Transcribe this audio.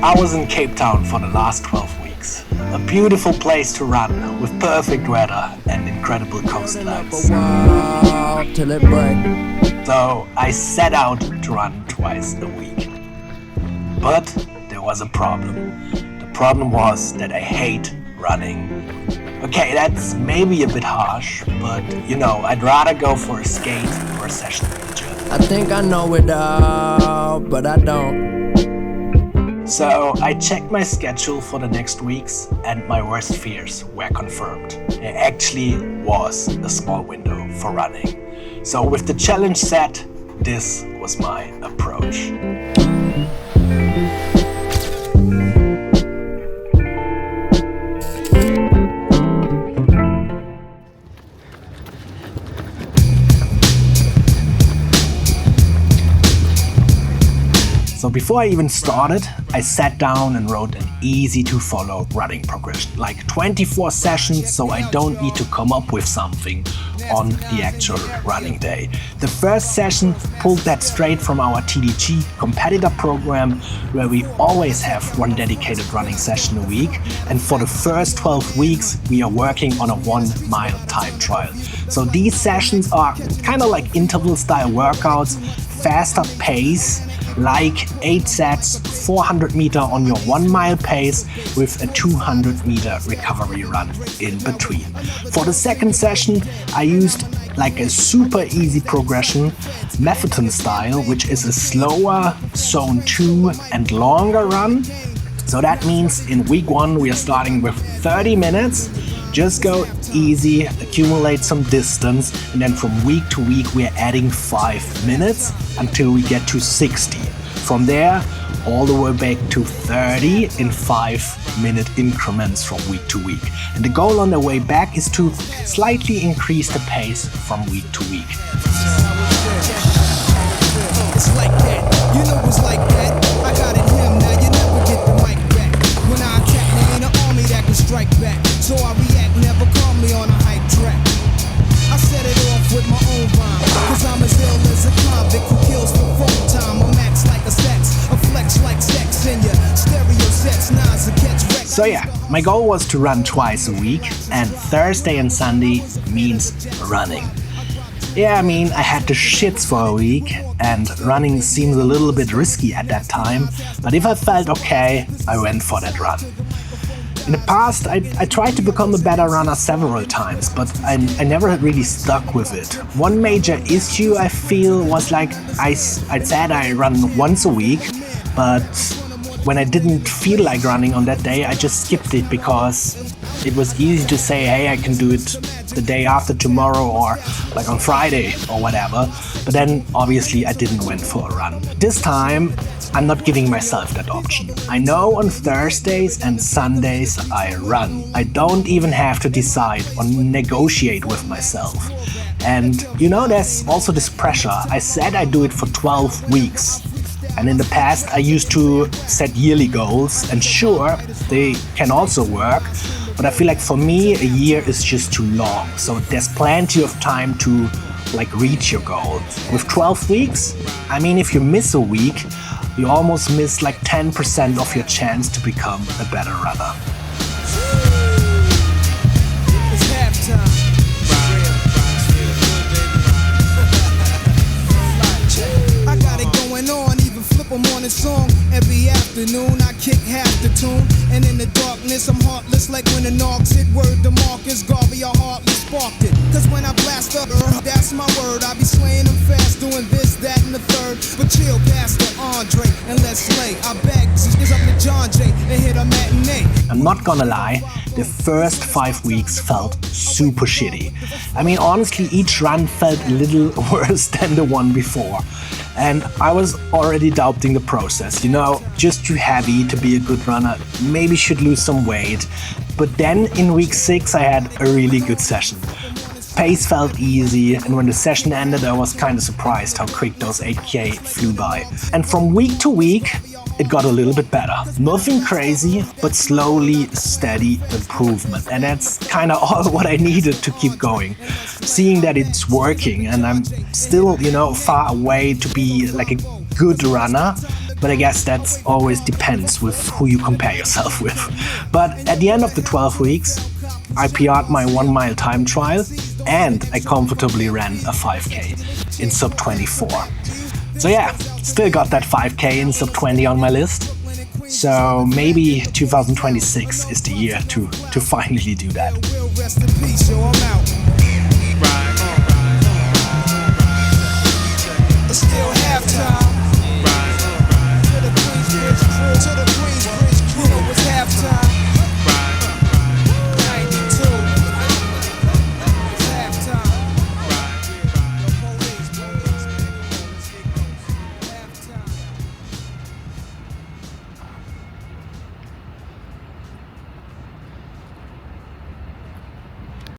I was in Cape Town for the last 12 weeks. A beautiful place to run with perfect weather and incredible coastlines. So I set out to run twice a week. But there was a problem. The problem was that I hate running. Okay, that's maybe a bit harsh, but I'd rather go for a skate or a session in the gym. I think I know it all, but I don't. So I checked my schedule for the next weeks and my worst fears were confirmed. There actually was a small window for running. So with the challenge set, this was my approach. So before I even started, I sat down and wrote an easy to follow running progression, like 24 sessions, so I don't need to come up with something on the actual running day. The first session pulled that straight from our TDG competitor program, where we always have one dedicated running session a week. And for the first 12 weeks, we are working on a 1 mile time trial. So these sessions are kind of like interval style workouts, faster pace, like 8 sets, 400 meter on your 1 mile pace with a 200 meter recovery run in between. For the second session, I used like a super easy progression, marathon style, which is a slower zone 2 and longer run. So that means in week 1, we are starting with 30 minutes. Just go easy, accumulate some distance, and then from week to week we are adding 5 minutes until we get to 60. From there, all the way back to 30 in 5-minute increments from week to week. And the goal on the way back is to slightly increase the pace from week to week. It's like that, it's like that. I got it him, now you never get the mic back. When I attack, there ain't an army that can strike back. So I react never calmly on a hype track. I set it off with my own rhyme, cause I'm as ill as a convict who kills for full time. I'm max like a sex, a flex like sex in your stereo sets, nines to catch wreck. So yeah, my goal was to run twice a week, and Thursday and Sunday means running. Yeah, I had the shits for a week, and running seems a little bit risky at that time, but if I felt okay, I went for that run. In the past, I tried to become a better runner several times, but I never really stuck with it. One major issue I feel was like I said I run once a week, but when I didn't feel like running on that day, I just skipped it because it was easy to say, hey, I can do it the day after tomorrow or like on Friday or whatever. But then obviously I didn't went for a run. This time, I'm not giving myself that option. I know on Thursdays and Sundays I run. I don't even have to decide or negotiate with myself. And there's also this pressure. I said I do it for 12 weeks. And in the past I used to set yearly goals, and sure, they can also work, but I feel like for me a year is just too long. So there's plenty of time to reach your goal. With 12 weeks, if you miss a week, you almost miss 10% of your chance to become a better runner. It's halftime. I got it going on, even flip a morning song. Every afternoon I kick half the tune, and in the darkness I'm heartless like when the knocks hit. Word to Marcus Garvey, I hardly sparked it. Cause when I blast up, that's my word. I be slaying them fast, doing this, that, and the third. But chill, Pastor Andre, and let's slay. I beg, it's up to John Jay and hit a matinee. I'm not gonna lie, the first 5 weeks felt super shitty. Honestly, each run felt a little worse than the one before. And I was already doubting the process, just too heavy to be a good runner, maybe should lose some weight. But then in week 6 I had a really good session. Pace felt easy, and when the session ended I was kind of surprised how quick those 8K flew by. And from week to week it got a little bit better. Nothing crazy, but slowly steady improvement. And that's kind of all what I needed to keep going. Seeing that it's working, and I'm still, far away to be like a good runner, but I guess that always depends with who you compare yourself with. But at the end of the 12 weeks, I PR'd my 1 mile time trial and I comfortably ran a 5K in sub 24. So yeah, still got that 5K in sub 20 on my list. So maybe 2026 is the year to finally do that. Rest in peace, yo, I'm out.